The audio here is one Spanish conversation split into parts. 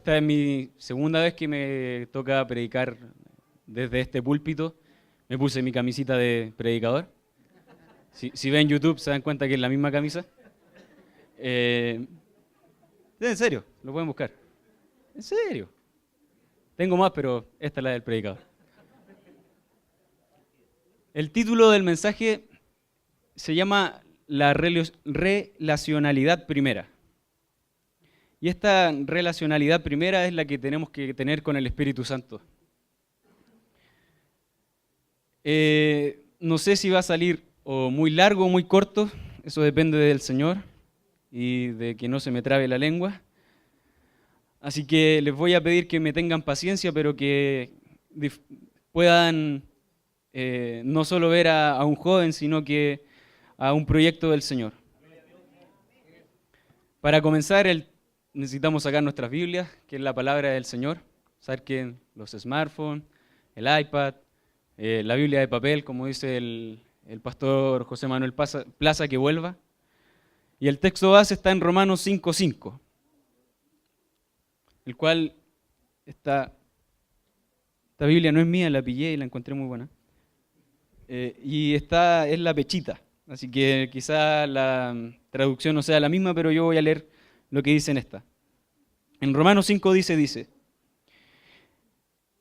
esta es mi segunda vez que me toca predicar desde este púlpito. Me puse mi camisita de predicador. Si ven YouTube se dan cuenta que es la misma camisa. En serio, lo pueden buscar. En serio. Tengo más, pero esta es la del predicador. El título del mensaje se llama La relacionalidad primera. Y esta relacionalidad primera es la que tenemos que tener con el Espíritu Santo. No sé si va a salir o muy largo o muy corto, eso depende del Señor y de que no se me trabe la lengua. Así que les voy a pedir que me tengan paciencia, pero que puedan no solo ver a un joven, sino que a un proyecto del Señor. Para comenzar, necesitamos sacar nuestras Biblias, que es la palabra del Señor. Saquen los smartphones, el iPad, la Biblia de papel, como dice el pastor José Manuel Plaza, que vuelva. Y el texto base está en Romanos 5:5, el cual esta Biblia no es mía, la pillé y la encontré muy buena. Y esta es la Pechita, así que quizá la traducción no sea la misma, pero yo voy a leer lo que dice en esta. En Romanos 5 dice,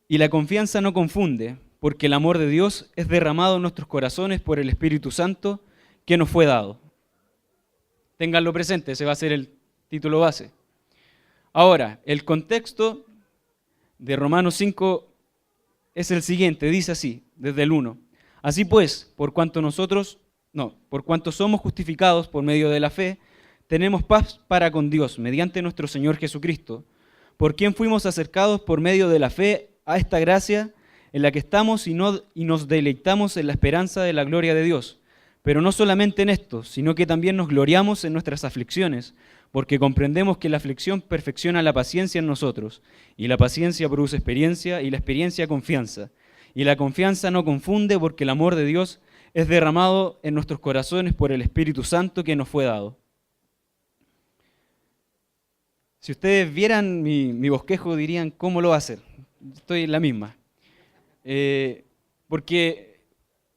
y la confianza no confunde, porque el amor de Dios es derramado en nuestros corazones por el Espíritu Santo que nos fue dado. Ténganlo presente, ese va a ser el título base. Ahora, el contexto de Romanos 5 es el siguiente, dice así, desde el 1. Así pues, por cuanto somos justificados por medio de la fe, tenemos paz para con Dios mediante nuestro Señor Jesucristo, por quien fuimos acercados por medio de la fe a esta gracia en la que estamos y nos deleitamos en la esperanza de la gloria de Dios. Pero no solamente en esto, sino que también nos gloriamos en nuestras aflicciones, porque comprendemos que la aflicción perfecciona la paciencia en nosotros, y la paciencia produce experiencia, y la experiencia confianza. Y la confianza no confunde, porque el amor de Dios es derramado en nuestros corazones por el Espíritu Santo que nos fue dado. Si ustedes vieran mi bosquejo, dirían, ¿cómo lo va a hacer? Estoy en la misma. Porque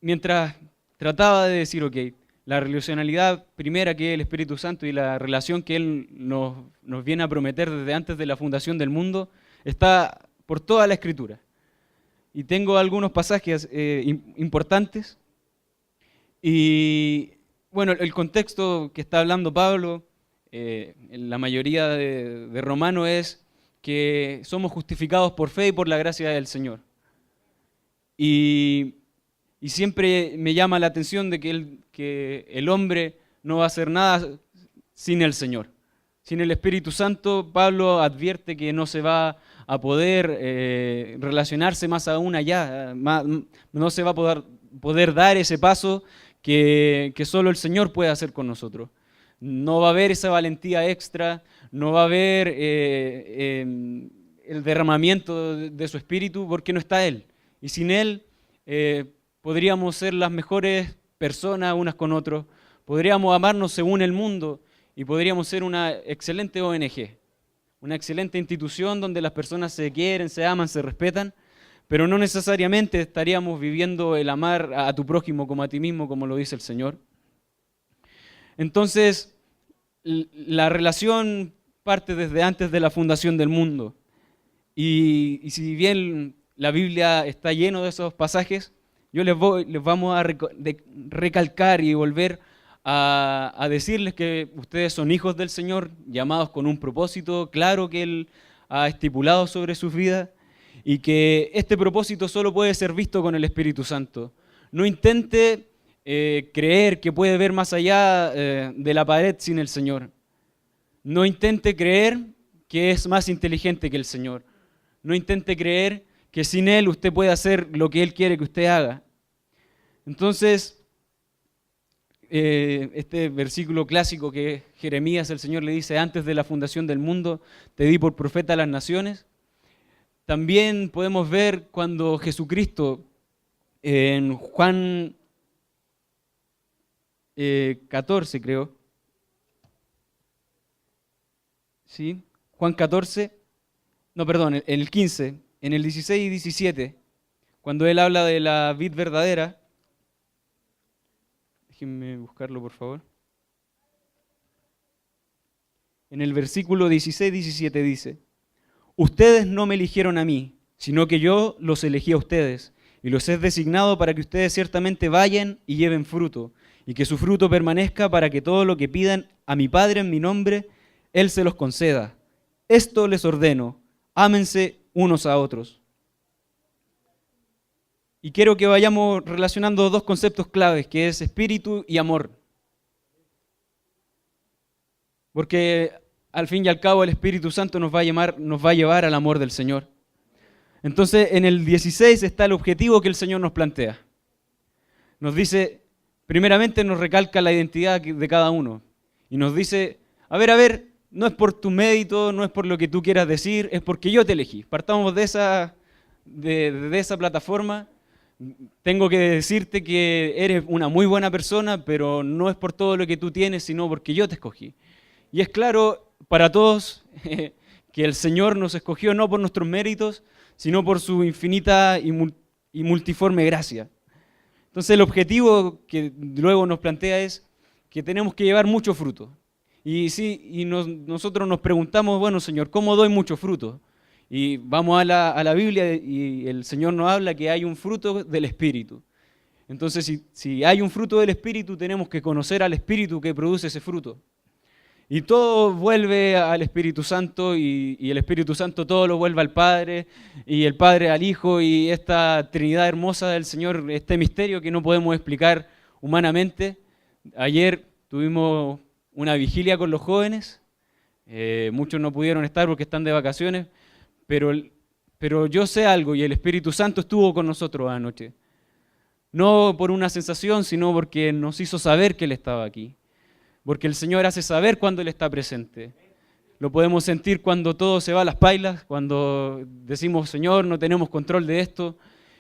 mientras trataba de decir, ok, la relacionalidad primera que es el Espíritu Santo y la relación que Él nos viene a prometer desde antes de la fundación del mundo, está por toda la Escritura. Y tengo algunos pasajes importantes. Y bueno, el contexto que está hablando Pablo, en la mayoría de Romanos, es que somos justificados por fe y por la gracia del Señor. Y siempre me llama la atención de que el hombre no va a hacer nada sin el Señor. Sin el Espíritu Santo, Pablo advierte que no se va a poder relacionarse más aún allá, no se va a poder dar ese paso que solo el Señor puede hacer con nosotros. No va a haber esa valentía extra, no va a haber el derramamiento de su Espíritu porque no está Él. Y sin Él podríamos ser las mejores personas unas con otros, podríamos amarnos según el mundo y podríamos ser una excelente ONG, una excelente institución donde las personas se quieren, se aman, se respetan, pero no necesariamente estaríamos viviendo el amar a tu prójimo como a ti mismo, como lo dice el Señor. Entonces, la relación parte desde antes de la fundación del mundo. Y si bien la Biblia está llena de esos pasajes, yo les vamos a recalcar y volver a decirles que ustedes son hijos del Señor, llamados con un propósito claro que Él ha estipulado sobre sus vidas y que este propósito solo puede ser visto con el Espíritu Santo. No intente creer que puede ver más allá de la pared sin el Señor. No intente creer que es más inteligente que el Señor. No intente creer que sin Él usted puede hacer lo que Él quiere que usted haga. Entonces, este versículo clásico que Jeremías, el Señor le dice, antes de la fundación del mundo, te di por profeta a las naciones. También podemos ver cuando Jesucristo, en Juan 14, creo, ¿sí? Juan 14, no, perdón, en el 15, en el 16 y 17, cuando él habla de la vid verdadera, déjenme buscarlo por favor. En el versículo 16-17 dice: ustedes no me eligieron a mí, sino que yo los elegí a ustedes, y los he designado para que ustedes ciertamente vayan y lleven fruto, y que su fruto permanezca, para que todo lo que pidan a mi Padre en mi nombre, Él se los conceda. Esto les ordeno: ámense unos a otros. Y quiero que vayamos relacionando dos conceptos claves, que es espíritu y amor. Porque al fin y al cabo el Espíritu Santo nos va a llevar al amor del Señor. Entonces en el 16 está el objetivo que el Señor nos plantea. Nos dice, primeramente nos recalca la identidad de cada uno. Y nos dice, a ver, no es por tu mérito, no es por lo que tú quieras decir, es porque yo te elegí. Partamos de esa plataforma. Tengo que decirte que eres una muy buena persona, pero no es por todo lo que tú tienes, sino porque yo te escogí. Y es claro para todos que el Señor nos escogió no por nuestros méritos, sino por su infinita y multiforme gracia. Entonces el objetivo que luego nos plantea es que tenemos que llevar mucho fruto. Nosotros nos preguntamos, bueno, Señor, ¿cómo doy mucho fruto? Y vamos a la Biblia y el Señor nos habla que hay un fruto del Espíritu. Entonces, si hay un fruto del Espíritu, tenemos que conocer al Espíritu que produce ese fruto. Y todo vuelve al Espíritu Santo y el Espíritu Santo todo lo vuelve al Padre y el Padre al Hijo y esta Trinidad hermosa del Señor, este misterio que no podemos explicar humanamente. Ayer tuvimos una vigilia con los jóvenes, muchos no pudieron estar porque están de vacaciones, pero yo sé algo y el Espíritu Santo estuvo con nosotros anoche. No por una sensación, sino porque nos hizo saber que Él estaba aquí. Porque el Señor hace saber cuando Él está presente. Lo podemos sentir cuando todo se va a las pailas, cuando decimos, Señor, no tenemos control de esto,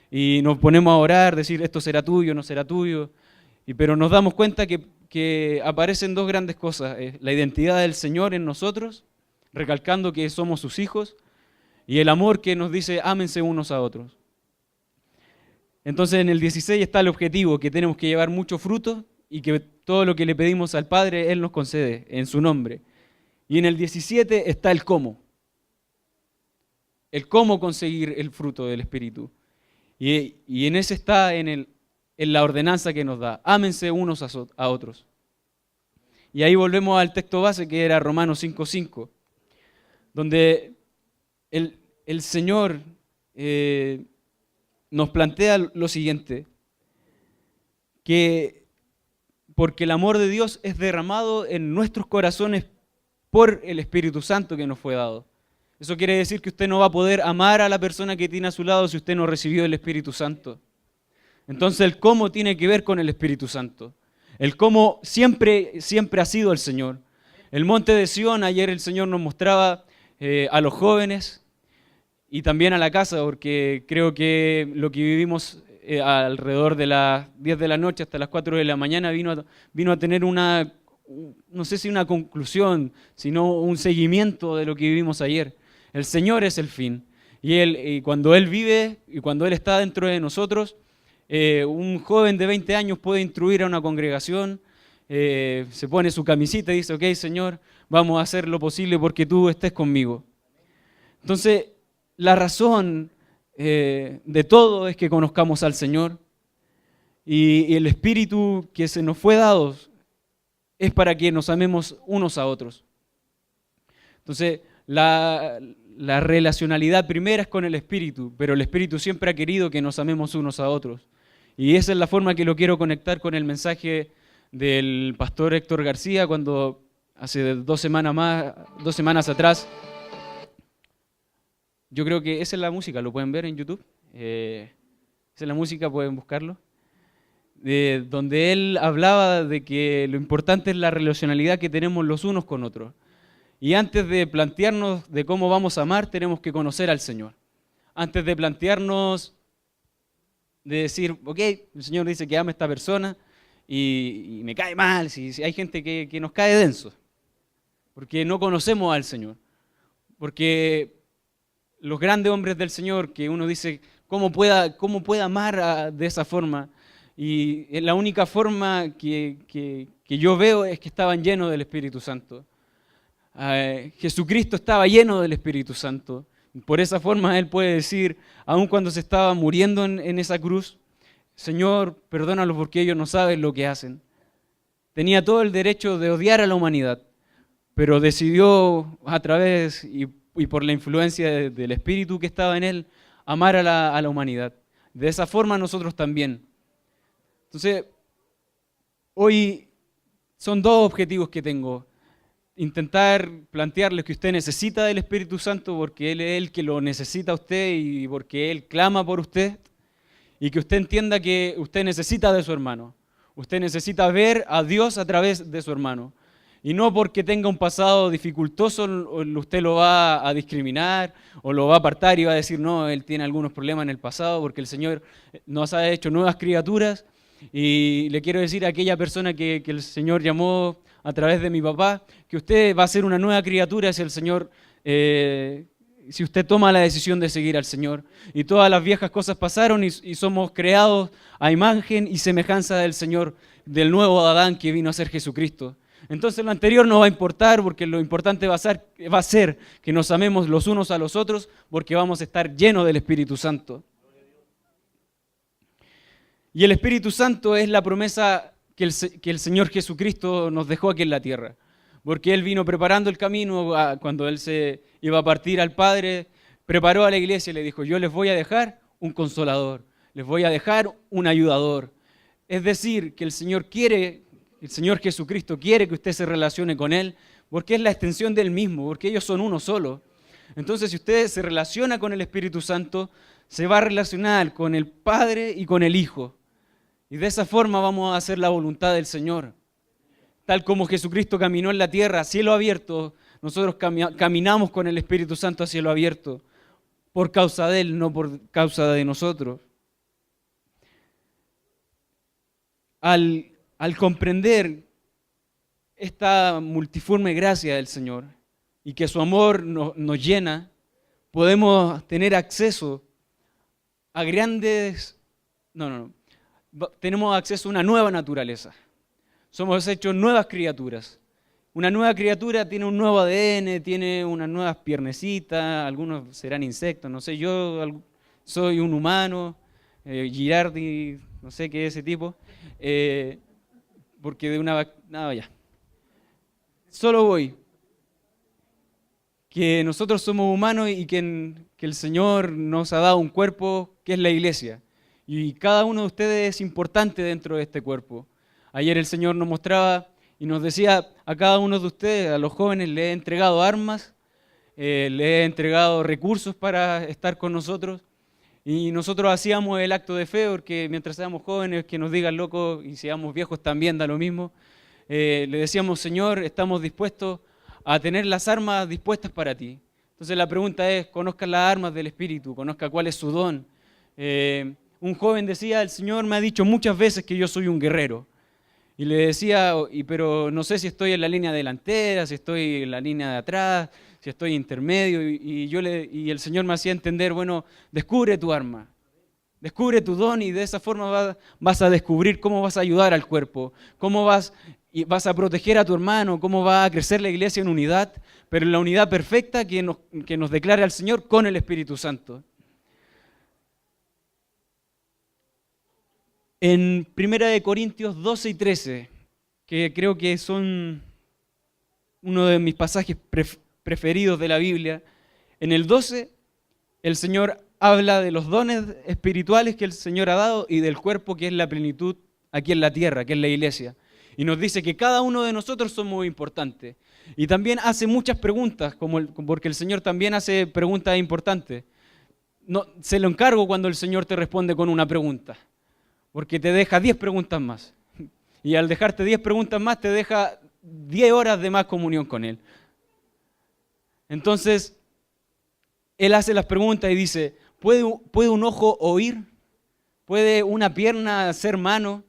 y nos ponemos a orar, decir, esto será tuyo, no será tuyo. Pero nos damos cuenta que aparecen dos grandes cosas: la identidad del Señor en nosotros, recalcando que somos sus hijos, y el amor que nos dice, ámense unos a otros. Entonces en el 16 está el objetivo, que tenemos que llevar mucho fruto, y que todo lo que le pedimos al Padre, Él nos concede en su nombre. Y en el 17 está el cómo conseguir el fruto del Espíritu. Y en ese está en la ordenanza que nos da: ámense unos a otros. Y ahí volvemos al texto base, que era Romanos 5:5, donde el Señor nos plantea lo siguiente, que porque el amor de Dios es derramado en nuestros corazones por el Espíritu Santo que nos fue dado. Eso quiere decir que usted no va a poder amar a la persona que tiene a su lado si usted no recibió el Espíritu Santo. Entonces el cómo tiene que ver con el Espíritu Santo. El cómo siempre ha sido el Señor. El monte de Sión, ayer el Señor nos mostraba a los jóvenes y también a la casa, porque creo que lo que vivimos alrededor de las 10 de la noche hasta las 4 de la mañana vino a tener no sé si una conclusión, sino un seguimiento de lo que vivimos ayer. El Señor es el fin. Y cuando Él vive y cuando Él está dentro de nosotros, un joven de 20 años puede instruir a una congregación, se pone su camisita y dice, ok, Señor, vamos a hacer lo posible porque tú estés conmigo. Entonces, la razón de todo es que conozcamos al Señor, y el Espíritu que se nos fue dado es para que nos amemos unos a otros. Entonces, la relacionalidad primera es con el Espíritu, pero el Espíritu siempre ha querido que nos amemos unos a otros. Y esa es la forma que lo quiero conectar con el mensaje del pastor Héctor García, cuando hace 2 semanas atrás. Yo creo que esa es la música, lo pueden ver en YouTube. Esa es la música, pueden buscarlo. Donde él hablaba de que lo importante es la relacionalidad que tenemos los unos con otros. Y antes de plantearnos de cómo vamos a amar, tenemos que conocer al Señor. Antes de plantearnos de decir, ok, el Señor dice que ama a esta persona y me cae mal, si hay gente que nos cae denso, porque no conocemos al Señor. Porque los grandes hombres del Señor, que uno dice, ¿cómo puede amar de esa forma? Y la única forma que yo veo es que estaban llenos del Espíritu Santo. Jesucristo estaba lleno del Espíritu Santo. Por esa forma Él puede decir, aun cuando se estaba muriendo en esa cruz, Señor, perdónalos porque ellos no saben lo que hacen. Tenía todo el derecho de odiar a la humanidad, pero decidió a través y por la influencia del Espíritu que estaba en Él, amar a la humanidad. De esa forma nosotros también. Entonces, hoy son dos objetivos que tengo. Intentar plantearles que usted necesita del Espíritu Santo porque Él es el que lo necesita a usted y porque Él clama por usted. Y que usted entienda que usted necesita de su hermano. Usted necesita ver a Dios a través de su hermano. Y no porque tenga un pasado dificultoso, usted lo va a discriminar o lo va a apartar y va a decir, no, él tiene algunos problemas en el pasado porque el Señor nos ha hecho nuevas criaturas. Y le quiero decir a aquella persona que el Señor llamó a través de mi papá, que usted va a ser una nueva criatura si el Señor, si usted toma la decisión de seguir al Señor. Y todas las viejas cosas pasaron y somos creados a imagen y semejanza del Señor, del nuevo Adán que vino a ser Jesucristo. Entonces lo anterior no va a importar porque lo importante va a ser que nos amemos los unos a los otros porque vamos a estar llenos del Espíritu Santo. Y el Espíritu Santo es la promesa que el Señor Jesucristo nos dejó aquí en la tierra. Porque Él vino preparando el camino cuando Él se iba a partir al Padre, preparó a la iglesia y le dijo, yo les voy a dejar un consolador, les voy a dejar un ayudador. Es decir, que el Señor Jesucristo quiere que usted se relacione con Él porque es la extensión del mismo, porque ellos son uno solo. Entonces, si usted se relaciona con el Espíritu Santo, se va a relacionar con el Padre y con el Hijo. Y de esa forma vamos a hacer la voluntad del Señor. Tal como Jesucristo caminó en la tierra a cielo abierto, nosotros caminamos con el Espíritu Santo a cielo abierto, por causa de Él, no por causa de nosotros. Al comprender esta multiforme gracia del Señor y que su amor nos llena, podemos tener acceso a tenemos acceso a una nueva naturaleza. Somos hechos nuevas criaturas. Una nueva criatura tiene un nuevo ADN, tiene unas nuevas piernecitas, algunos serán insectos, no sé, yo soy un humano, Girardi, no sé qué es ese tipo, porque de una... Nada, ya. Solo voy. Que nosotros somos humanos y que el Señor nos ha dado un cuerpo que es la iglesia. Y cada uno de ustedes es importante dentro de este cuerpo. Ayer el Señor nos mostraba y nos decía a cada uno de ustedes, a los jóvenes, le he entregado armas, le he entregado recursos para estar con nosotros. Y nosotros hacíamos el acto de fe, porque mientras seamos jóvenes, que nos digan locos, y seamos viejos también, da lo mismo. Le decíamos, Señor, estamos dispuestos a tener las armas dispuestas para ti. Entonces la pregunta es, conozca las armas del Espíritu, conozca cuál es su don. Un joven decía, el Señor me ha dicho muchas veces que yo soy un guerrero. Y le decía, pero no sé si estoy en la línea delantera, si estoy en la línea de atrás, si estoy intermedio. Y el Señor me hacía entender, bueno, descubre tu arma, descubre tu don y de esa forma vas a descubrir cómo vas a ayudar al cuerpo, cómo vas a proteger a tu hermano, cómo va a crecer la iglesia en unidad, pero en la unidad perfecta que nos declara el Señor con el Espíritu Santo. En 1 Corintios 12 y 13, que creo que son uno de mis pasajes preferidos de la Biblia, en el 12 el Señor habla de los dones espirituales que el Señor ha dado y del cuerpo que es la plenitud aquí en la tierra, que es la iglesia. Y nos dice que cada uno de nosotros somos muy importantes. Y también hace muchas preguntas, porque el Señor también hace preguntas importantes. No, se lo encargo cuando el Señor te responde con una pregunta. Porque te deja 10 preguntas más. Y al dejarte 10 preguntas más, te deja 10 horas de más comunión con Él. Entonces, Él hace las preguntas y dice, ¿puede un ojo oír? ¿Puede una pierna ser mano?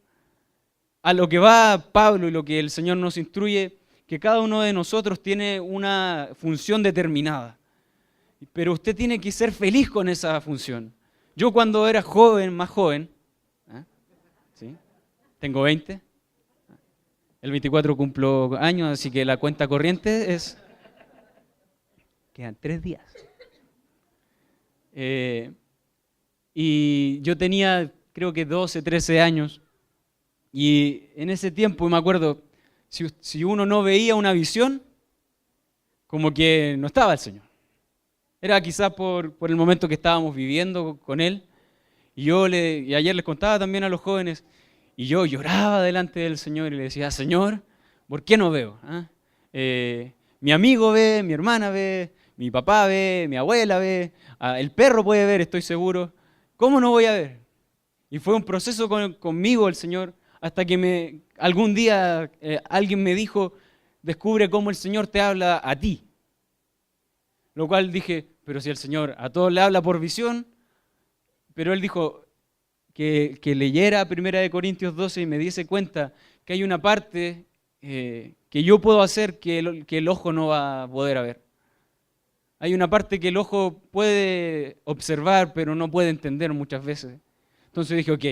A lo que va Pablo y lo que el Señor nos instruye, que cada uno de nosotros tiene una función determinada. pero usted tiene que ser feliz con esa función. Yo cuando era joven, más joven, ¿sí? Tengo 20, el 24 cumplo años, así que la cuenta corriente es... Quedan 3 días. Y yo tenía, creo que 12, 13 años, y en ese tiempo, me acuerdo, si uno no veía una visión, como que no estaba el Señor. Era quizás por el momento que estábamos viviendo con Él. Y ayer les contaba también a los jóvenes, y yo lloraba delante del Señor y le decía, Señor, ¿por qué no veo? Mi amigo ve, mi hermana ve, mi papá ve, mi abuela ve, el perro puede ver, estoy seguro. ¿Cómo no voy a ver? Y fue un proceso conmigo el Señor, hasta que algún día alguien me dijo, descubre cómo el Señor te habla a ti. Lo cual dije, pero si el Señor a todos le habla por visión, pero Él dijo que leyera 1 Corintios 12 y me diese cuenta que hay una parte que yo puedo hacer que el ojo no va a poder ver. Hay una parte que el ojo puede observar, pero no puede entender muchas veces. Entonces dije, ok,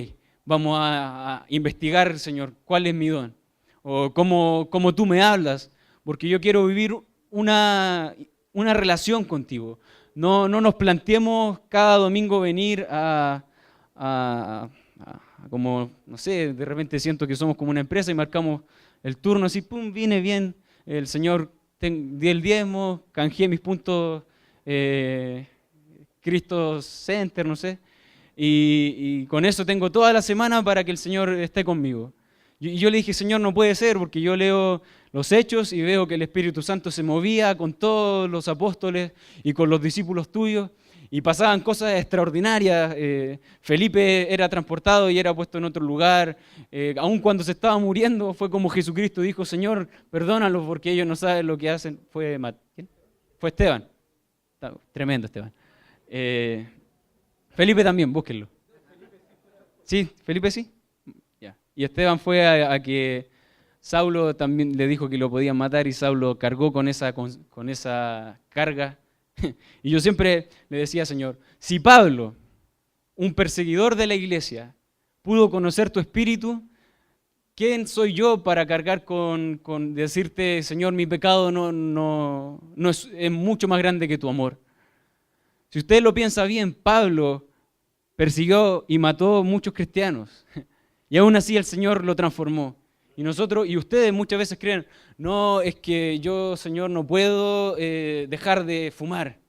vamos a investigar, Señor, cuál es mi don, o cómo tú me hablas, porque yo quiero vivir una relación contigo. No nos planteemos cada domingo venir como, no sé, de repente siento que somos como una empresa y marcamos el turno así, pum, vine bien, el Señor, di el diezmo, canjeé mis puntos Cristo Center, no sé, y con eso tengo toda la semana para que el Señor esté conmigo. Y yo le dije, Señor, no puede ser, porque yo leo los Hechos y veo que el Espíritu Santo se movía con todos los apóstoles y con los discípulos tuyos, y pasaban cosas extraordinarias. Felipe era transportado y era puesto en otro lugar. Aun cuando se estaba muriendo, fue como Jesucristo dijo, Señor, perdónalos porque ellos no saben lo que hacen. ¿Quién? Fue Esteban. Tremendo Esteban. Felipe también, búsquenlo. Sí, Felipe sí. Ya. Y Esteban fue a que Saulo también le dijo que lo podían matar y Saulo cargó con esa carga. Y yo siempre le decía, Señor, si Pablo, un perseguidor de la iglesia, pudo conocer tu espíritu, ¿quién soy yo para cargar con decirte, Señor, mi pecado no es mucho más grande que tu amor? Si usted lo piensa bien, Pablo persiguió y mató muchos cristianos y aún así el Señor lo transformó. Y ustedes muchas veces creen, no, es que yo, Señor, no puedo dejar de fumar.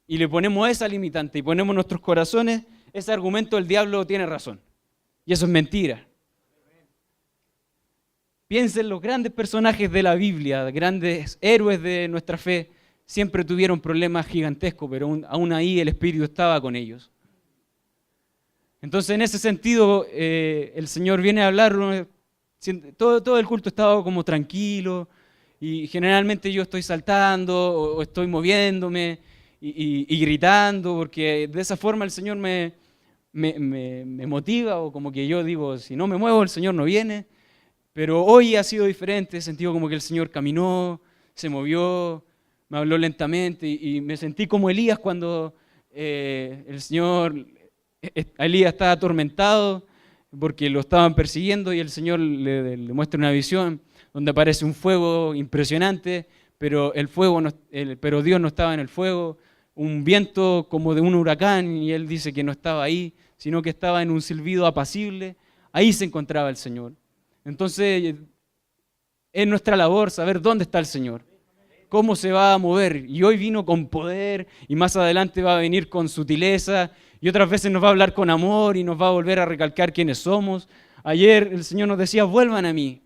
Y le ponemos esa limitante y ponemos en nuestros corazones ese argumento, el diablo tiene razón. Y eso es mentira. Piensen, los grandes personajes de la Biblia, grandes héroes de nuestra fe, siempre tuvieron problemas gigantescos, pero aún ahí el Espíritu estaba con ellos. Entonces, en ese sentido, el Señor viene a hablar. Todo el culto estaba como tranquilo y generalmente yo estoy saltando o estoy moviéndome y gritando, porque de esa forma el Señor me motiva, o como que yo digo, si no me muevo el Señor no viene. Pero hoy ha sido diferente, he sentido como que el Señor caminó, se movió, me habló lentamente y me sentí como Elías cuando Elías estaba atormentado porque lo estaban persiguiendo y el Señor le muestra una visión donde aparece un fuego impresionante, pero pero Dios no estaba en el fuego, un viento como de un huracán y Él dice que no estaba ahí, sino que estaba en un silbido apacible. Ahí se encontraba el Señor. Entonces, es nuestra labor saber dónde está el Señor, cómo se va a mover. Y hoy vino con poder y más adelante va a venir con sutileza y otras veces nos va a hablar con amor y nos va a volver a recalcar quiénes somos. Ayer el Señor nos decía, vuelvan a mí.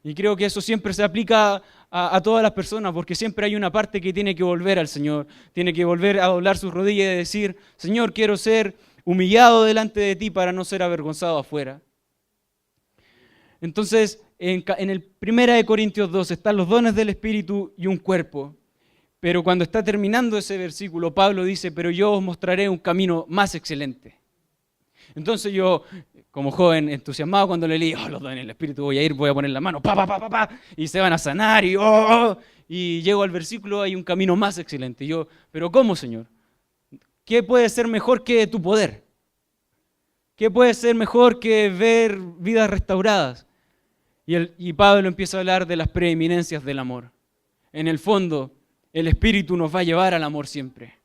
Y creo que eso siempre se aplica a todas las personas, porque siempre hay una parte que tiene que volver al Señor, tiene que volver a doblar sus rodillas y decir, Señor, quiero ser humillado delante de ti para no ser avergonzado afuera. Entonces, en el 1 Corintios 2 están los dones del Espíritu y un cuerpo. Pero cuando está terminando ese versículo, Pablo dice, pero yo os mostraré un camino más excelente. Entonces yo, como joven entusiasmado cuando le leí, oh, los dones del Espíritu, voy a ir, voy a poner la mano, pa, pa, pa, pa, pa, y se van a sanar, y y llego al versículo, hay un camino más excelente. Y yo, ¿pero cómo, Señor? ¿Qué puede ser mejor que tu poder? ¿Qué puede ser mejor que ver vidas restauradas? Y Pablo empieza a hablar de las preeminencias del amor. En el fondo, el Espíritu nos va a llevar al amor siempre.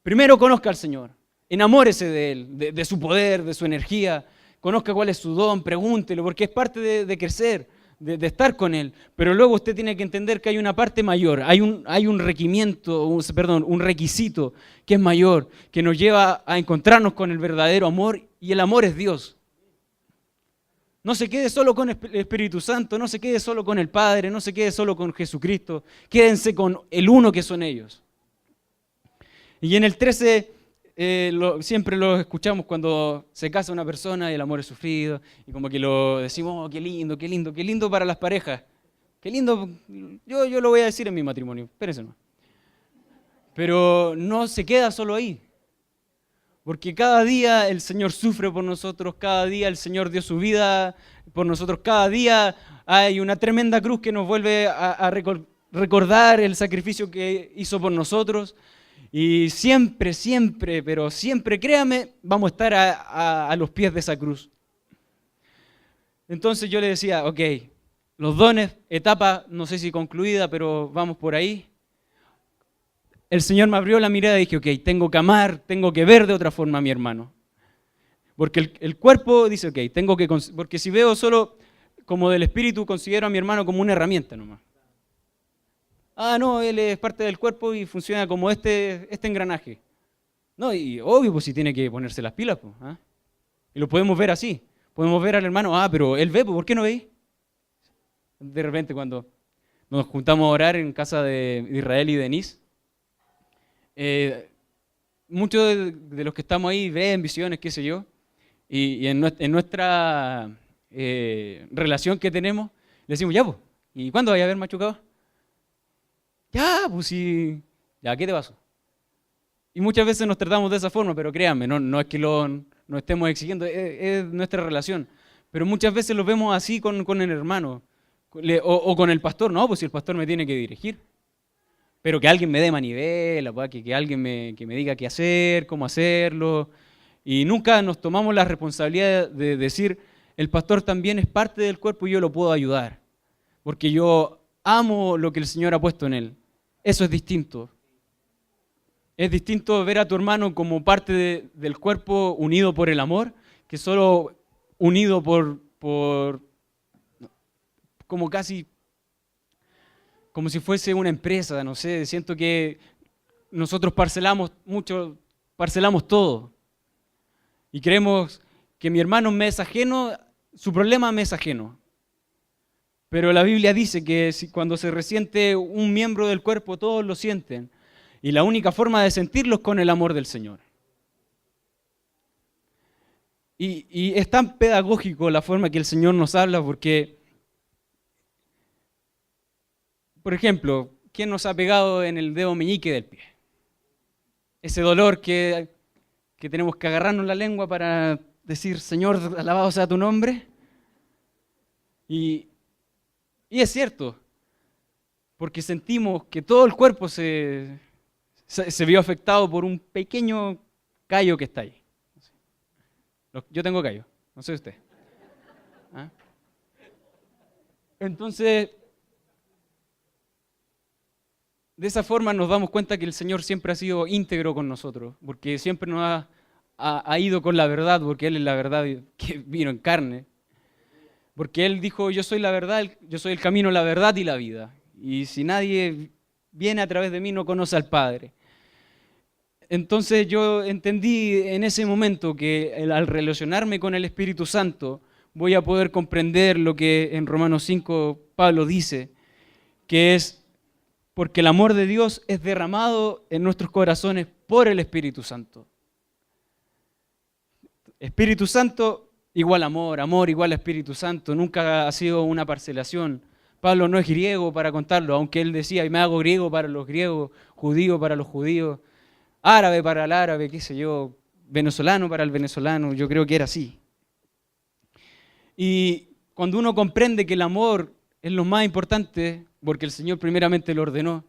Primero conozca al Señor, enamórese de Él, de su poder, de su energía, conozca cuál es su don, pregúntelo, porque es parte de crecer, de estar con Él. Pero luego usted tiene que entender que hay una parte mayor, hay un requerimiento, un requisito que es mayor, que nos lleva a encontrarnos con el verdadero amor, y el amor es Dios. No se quede solo con el Espíritu Santo, no se quede solo con el Padre, no se quede solo con Jesucristo, quédense con el uno que son ellos. Y en el 13 siempre lo escuchamos cuando se casa una persona y el amor es sufrido, y como que lo decimos, oh, qué lindo, qué lindo, qué lindo para las parejas. Qué lindo, yo lo voy a decir en mi matrimonio, espérense no. Pero no se queda solo ahí, porque cada día el Señor sufre por nosotros, cada día el Señor dio su vida por nosotros, cada día hay una tremenda cruz que nos vuelve a recordar el sacrificio que hizo por nosotros. Y siempre, siempre, pero siempre, créame, vamos a estar a los pies de esa cruz. Entonces yo le decía, ok, los dones, etapa, no sé si concluida, pero vamos por ahí. El Señor me abrió la mirada y dije, ok, tengo que amar, tengo que ver de otra forma a mi hermano. Porque el cuerpo dice, ok, porque si veo solo como del Espíritu, considero a mi hermano como una herramienta nomás. Ah, no, él es parte del cuerpo y funciona como este engranaje. No, y obvio, pues si tiene que ponerse las pilas, pues. ¿Ah? Y lo podemos ver así. Podemos ver al hermano, pero él ve, pues, ¿por qué no veis? De repente cuando nos juntamos a orar en casa de Israel y Denise, muchos de los que estamos ahí ven visiones, qué sé yo, y en nuestra relación que tenemos, le decimos, ya, pues, ¿y cuándo vaya a ver machucado? Ya, pues sí, ya, ¿qué te pasó? Y muchas veces nos tratamos de esa forma, pero créanme, no es que nos estemos exigiendo, es nuestra relación. Pero muchas veces lo vemos así con el hermano, o con el pastor, no, pues si el pastor me tiene que dirigir. Pero que alguien me dé manivela, que alguien que me diga qué hacer, cómo hacerlo. Y nunca nos tomamos la responsabilidad de decir, el pastor también es parte del cuerpo y yo lo puedo ayudar, porque yo amo lo que el Señor ha puesto en él. Eso es distinto. Es distinto ver a tu hermano como parte del cuerpo unido por el amor, que solo unido por como casi, como si fuese una empresa, no sé, siento que nosotros parcelamos todo. Y creemos que mi hermano me es ajeno, su problema me es ajeno. Pero la Biblia dice que cuando se resiente un miembro del cuerpo, todos lo sienten. Y la única forma de sentirlo es con el amor del Señor. Y es tan pedagógico la forma que el Señor nos habla porque, por ejemplo, ¿quién nos ha pegado en el dedo meñique del pie? Ese dolor que tenemos que agarrarnos la lengua para decir, Señor, alabado sea tu nombre. Y es cierto, porque sentimos que todo el cuerpo se vio afectado por un pequeño callo que está ahí. Yo tengo callo, no sé usted. ¿Ah? Entonces, de esa forma nos damos cuenta que el Señor siempre ha sido íntegro con nosotros, porque siempre nos ha ido con la verdad, porque Él es la verdad que vino en carne. Porque Él dijo, yo soy la verdad, yo soy el camino, la verdad y la vida. Y si nadie viene a través de mí, no conoce al Padre. Entonces yo entendí en ese momento que al relacionarme con el Espíritu Santo, voy a poder comprender lo que en Romanos 5 Pablo dice, que es porque el amor de Dios es derramado en nuestros corazones por el Espíritu Santo. Espíritu Santo igual amor, amor igual Espíritu Santo, nunca ha sido una parcelación. Pablo no es griego para contarlo, aunque él decía, y me hago griego para los griegos, judío para los judíos, árabe para el árabe, qué sé yo, venezolano para el venezolano, yo creo que era así. Y cuando uno comprende que el amor es lo más importante, porque el Señor primeramente lo ordenó,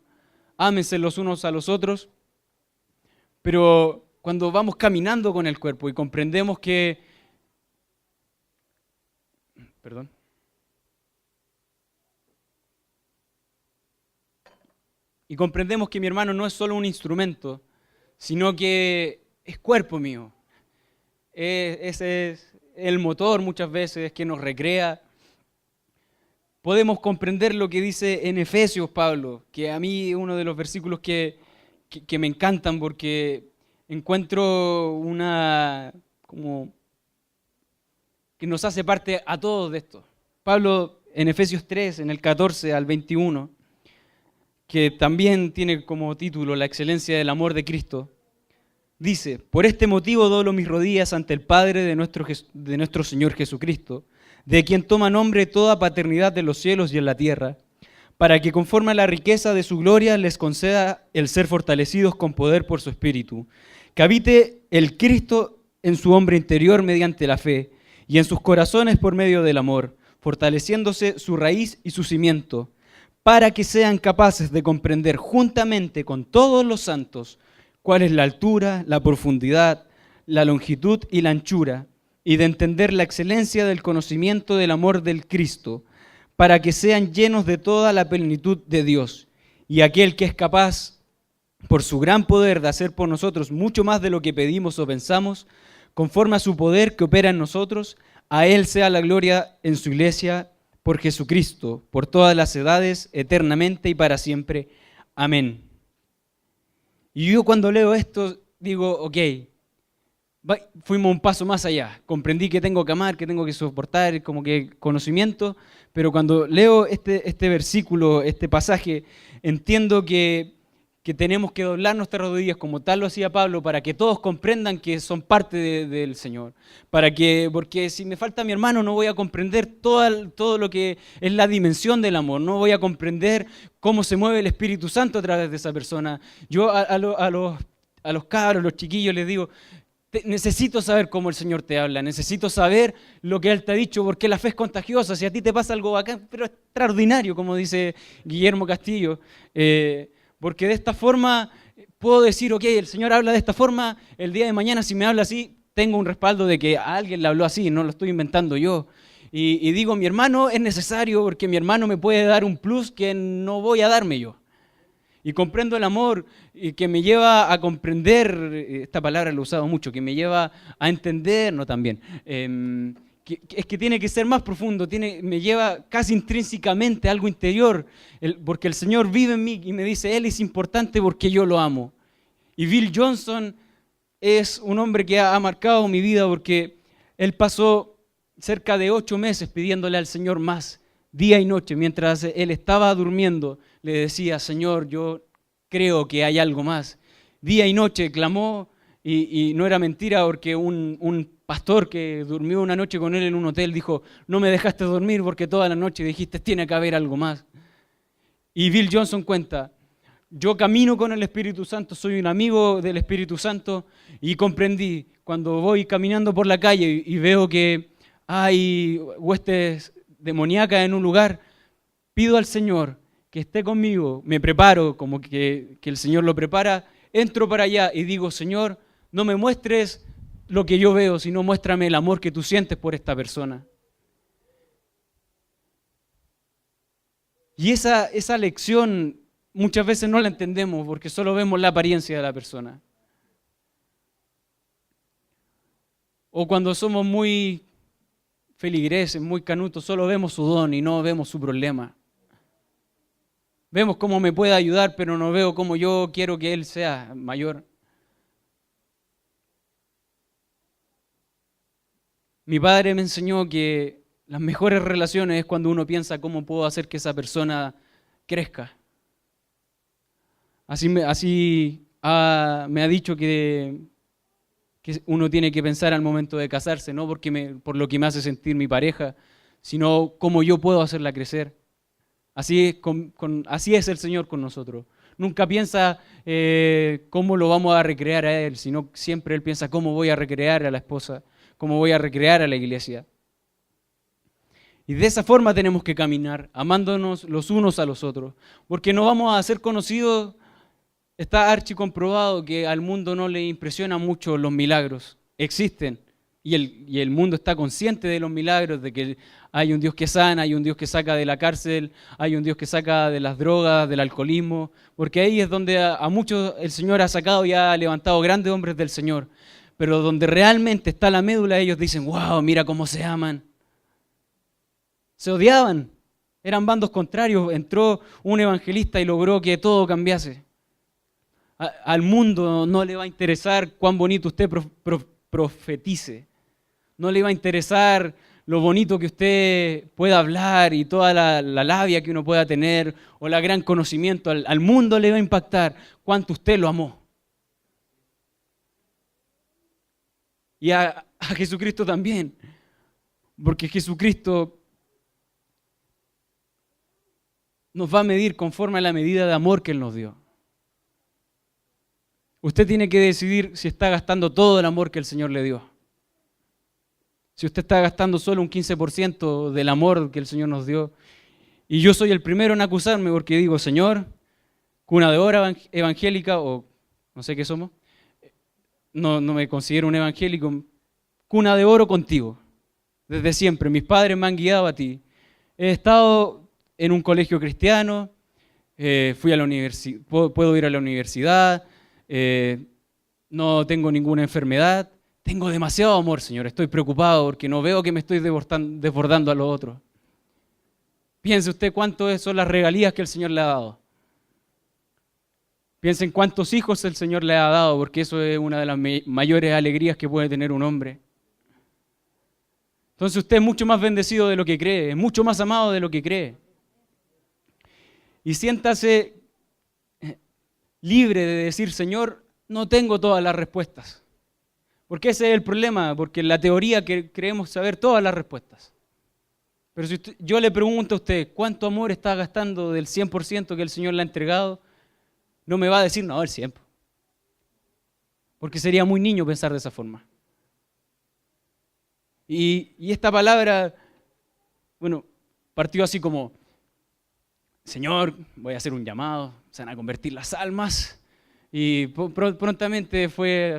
ámense los unos a los otros, pero cuando vamos caminando con el cuerpo y comprendemos que, perdón, y comprendemos que mi hermano no es solo un instrumento, sino que es cuerpo mío. Ese es el motor muchas veces que nos recrea. Podemos comprender lo que dice en Efesios Pablo, que a mí es uno de los versículos que me encantan porque encuentro una, como, que nos hace parte a todos de esto. Pablo en Efesios 3, en el 14 al 21, que también tiene como título La excelencia del amor de Cristo, dice: por este motivo doblo mis rodillas ante el Padre de nuestro Señor Jesucristo, de quien toma nombre toda paternidad de los cielos y en la tierra, para que conforme a la riqueza de su gloria les conceda el ser fortalecidos con poder por su Espíritu, que habite el Cristo en su hombre interior mediante la fe, y en sus corazones por medio del amor, fortaleciéndose su raíz y su cimiento, para que sean capaces de comprender juntamente con todos los santos cuál es la altura, la profundidad, la longitud y la anchura, y de entender la excelencia del conocimiento del amor del Cristo, para que sean llenos de toda la plenitud de Dios. Y aquel que es capaz, por su gran poder, de hacer por nosotros mucho más de lo que pedimos o pensamos, conforme a su poder que opera en nosotros, a Él sea la gloria en su iglesia, por Jesucristo, por todas las edades, eternamente y para siempre. Amén. Y yo cuando leo esto digo, ok, fuimos un paso más allá. Comprendí que tengo que amar, que tengo que soportar, como que conocimiento, pero cuando leo este versículo, este pasaje, entiendo que tenemos que doblar nuestras rodillas como tal lo hacía Pablo para que todos comprendan que son parte del Señor. Porque si me falta mi hermano no voy a comprender todo lo que es la dimensión del amor, no voy a comprender cómo se mueve el Espíritu Santo a través de esa persona. Yo a los cabros, los chiquillos les digo, necesito saber cómo el Señor te habla, necesito saber lo que Él te ha dicho, porque la fe es contagiosa. Si a ti te pasa algo bacán, pero extraordinario, como dice Guillermo Castillo, porque de esta forma puedo decir, ok, el Señor habla de esta forma, el día de mañana si me habla así, tengo un respaldo de que a alguien le habló así, no lo estoy inventando yo. Y digo, mi hermano es necesario porque mi hermano me puede dar un plus que no voy a darme yo. Y comprendo el amor que me lleva a comprender, esta palabra la he usado mucho, que me lleva a entender, no también, es que tiene que ser más profundo, me lleva casi intrínsecamente a algo interior, porque el Señor vive en mí y me dice, Él es importante porque yo lo amo. Y Bill Johnson es un hombre que ha marcado mi vida porque él pasó cerca de 8 meses pidiéndole al Señor más, día y noche, mientras él estaba durmiendo, le decía, Señor, yo creo que hay algo más. Día y noche clamó y no era mentira porque un pastor que durmió una noche con él en un hotel dijo, no me dejaste dormir porque toda la noche dijiste, tiene que haber algo más. Y Bill Johnson cuenta, yo camino con el Espíritu Santo, soy un amigo del Espíritu Santo y comprendí cuando voy caminando por la calle y veo que hay huestes demoníacas en un lugar, pido al Señor que esté conmigo, me preparo como que el Señor lo prepara, entro para allá y digo, Señor, no me muestres lo que yo veo, sino muéstrame el amor que tú sientes por esta persona. Y esa lección muchas veces no la entendemos porque solo vemos la apariencia de la persona. O cuando somos muy feligreses, muy canutos, solo vemos su don y no vemos su problema. Vemos cómo me puede ayudar, pero no veo cómo yo quiero que él sea mayor. Mi padre me enseñó que las mejores relaciones es cuando uno piensa cómo puedo hacer que esa persona crezca. Me ha dicho que uno tiene que pensar al momento de casarse, no por lo que me hace sentir mi pareja, sino cómo yo puedo hacerla crecer. Así es el Señor con nosotros. nunca piensa cómo lo vamos a recrear a él, sino siempre él piensa cómo voy a recrear a la esposa, cómo voy a recrear a la iglesia. Y de esa forma tenemos que caminar, amándonos los unos a los otros, porque no vamos a ser conocidos. Está archicomprobado que al mundo no le impresionan mucho los milagros. Existen. Y el mundo está consciente de los milagros, de que hay un Dios que sana, hay un Dios que saca de la cárcel, hay un Dios que saca de las drogas, del alcoholismo, porque ahí es donde a muchos el Señor ha sacado y ha levantado grandes hombres del Señor. Pero donde realmente está la médula, ellos dicen, wow, mira cómo se aman. Se odiaban, eran bandos contrarios. Entró un evangelista y logró que todo cambiase. Al mundo no le va a interesar cuán bonito usted profetice. No le va a interesar lo bonito que usted pueda hablar y toda la labia que uno pueda tener o el gran conocimiento. Al mundo le va a impactar cuánto usted lo amó. Y a Jesucristo también. Porque Jesucristo nos va a medir conforme a la medida de amor que Él nos dio. Usted tiene que decidir si está gastando todo el amor que el Señor le dio. Si usted está gastando solo un 15% del amor que el Señor nos dio. Y yo soy el primero en acusarme porque digo, Señor, cuna de oro evangélica, o no sé qué somos, no me considero un evangélico, cuna de oro contigo. Desde siempre, mis padres me han guiado a ti. He estado en un colegio cristiano, fui a la universidad, puedo ir a la universidad, no tengo ninguna enfermedad, tengo demasiado amor, Señor, estoy preocupado porque no veo que me estoy desbordando a los otros. Piense usted cuánto son las regalías que el Señor le ha dado. Piensen cuántos hijos el Señor le ha dado, porque eso es una de las mayores alegrías que puede tener un hombre. Entonces usted es mucho más bendecido de lo que cree, es mucho más amado de lo que cree. Y siéntase libre de decir, Señor, no tengo todas las respuestas. Porque ese es el problema, porque en la teoría creemos saber todas las respuestas. Pero si yo le pregunto a usted, ¿cuánto amor está gastando del 100% que el Señor le ha entregado? No me va a decir, no, el 100%. Porque sería muy niño pensar de esa forma. Y esta palabra, bueno, partió así como, Señor, voy a hacer un llamado, se van a convertir las almas. Y prontamente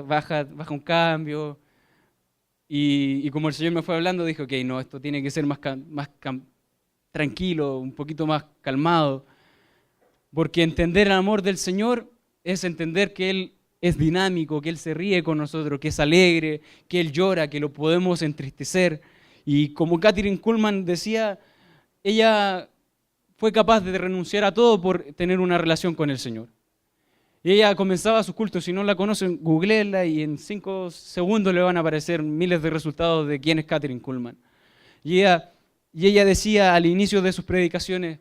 baja un cambio. Y como el Señor me fue hablando, dijo, ok, no, esto tiene que ser más tranquilo, un poquito más calmado. Porque entender el amor del Señor es entender que Él es dinámico, que Él se ríe con nosotros, que es alegre, que Él llora, que lo podemos entristecer. Y como Kathryn Kuhlman decía, ella fue capaz de renunciar a todo por tener una relación con el Señor. Y ella comenzaba sus cultos, si no la conocen, googleenla y en 5 segundos le van a aparecer miles de resultados de quién es Kathryn Kuhlman. Y ella decía al inicio de sus predicaciones,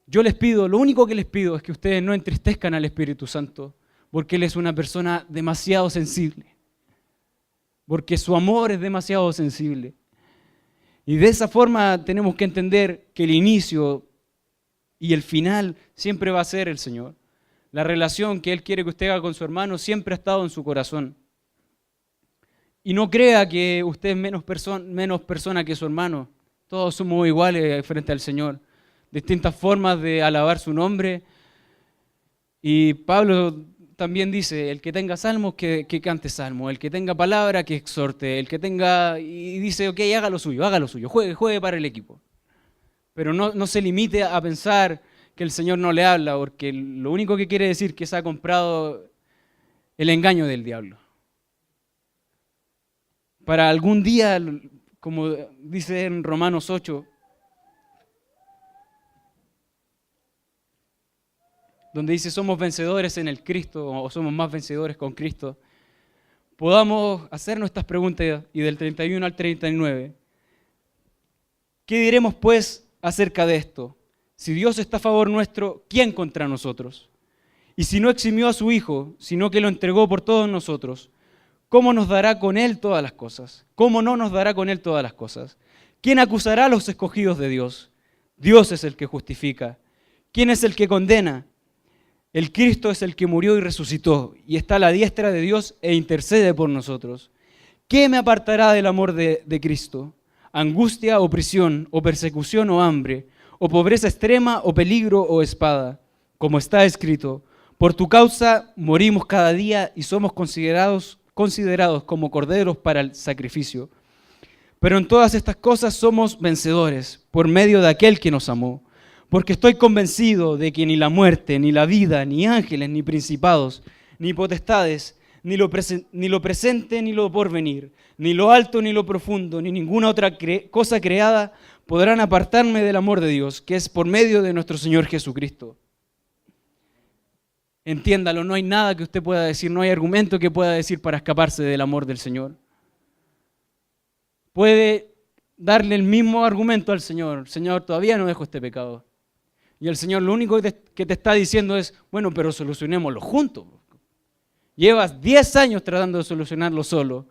yo les pido, lo único que les pido es que ustedes no entristezcan al Espíritu Santo, porque Él es una persona demasiado sensible, porque su amor es demasiado sensible. Y de esa forma tenemos que entender que el inicio y el final siempre va a ser el Señor. La relación que Él quiere que usted haga con su hermano siempre ha estado en su corazón. Y no crea que usted es menos persona que su hermano. Todos somos iguales frente al Señor. Distintas formas de alabar su nombre. Y Pablo también dice, el que tenga salmos, que cante salmos. El que tenga palabra, que exhorte. El que tenga... Y dice, ok, haga lo suyo. Juegue para el equipo. Pero no se limite a pensar que el Señor no le habla, porque lo único que quiere decir es que se ha comprado el engaño del diablo. Para algún día, como dice en Romanos 8, donde dice somos vencedores en el Cristo, o somos más vencedores con Cristo, podamos hacernos estas preguntas, y del 31 al 39. ¿Qué diremos pues acerca de esto? Si Dios está a favor nuestro, ¿quién contra nosotros? Y si no eximió a su Hijo, sino que lo entregó por todos nosotros, ¿cómo nos dará con Él todas las cosas? ¿Cómo no nos dará con Él todas las cosas? ¿Quién acusará a los escogidos de Dios? Dios es el que justifica. ¿Quién es el que condena? El Cristo es el que murió y resucitó y está a la diestra de Dios e intercede por nosotros. ¿Qué me apartará del amor de Cristo? ¿Angustia o prisión o persecución o hambre o pobreza extrema o peligro o espada? Como está escrito, por tu causa morimos cada día y somos considerados como corderos para el sacrificio. Pero en todas estas cosas somos vencedores por medio de aquel que nos amó. Porque estoy convencido de que ni la muerte, ni la vida, ni ángeles, ni principados, ni potestades, ni lo presente, ni lo porvenir, ni lo alto, ni lo profundo, ni ninguna otra cosa creada podrán apartarme del amor de Dios, que es por medio de nuestro Señor Jesucristo. Entiéndalo, no hay nada que usted pueda decir, no hay argumento que pueda decir para escaparse del amor del Señor. Puede darle el mismo argumento al Señor. Señor, todavía no dejo este pecado. Y el Señor lo único que te está diciendo es, bueno, pero solucionémoslo juntos. Llevas 10 años tratando de solucionarlo solo.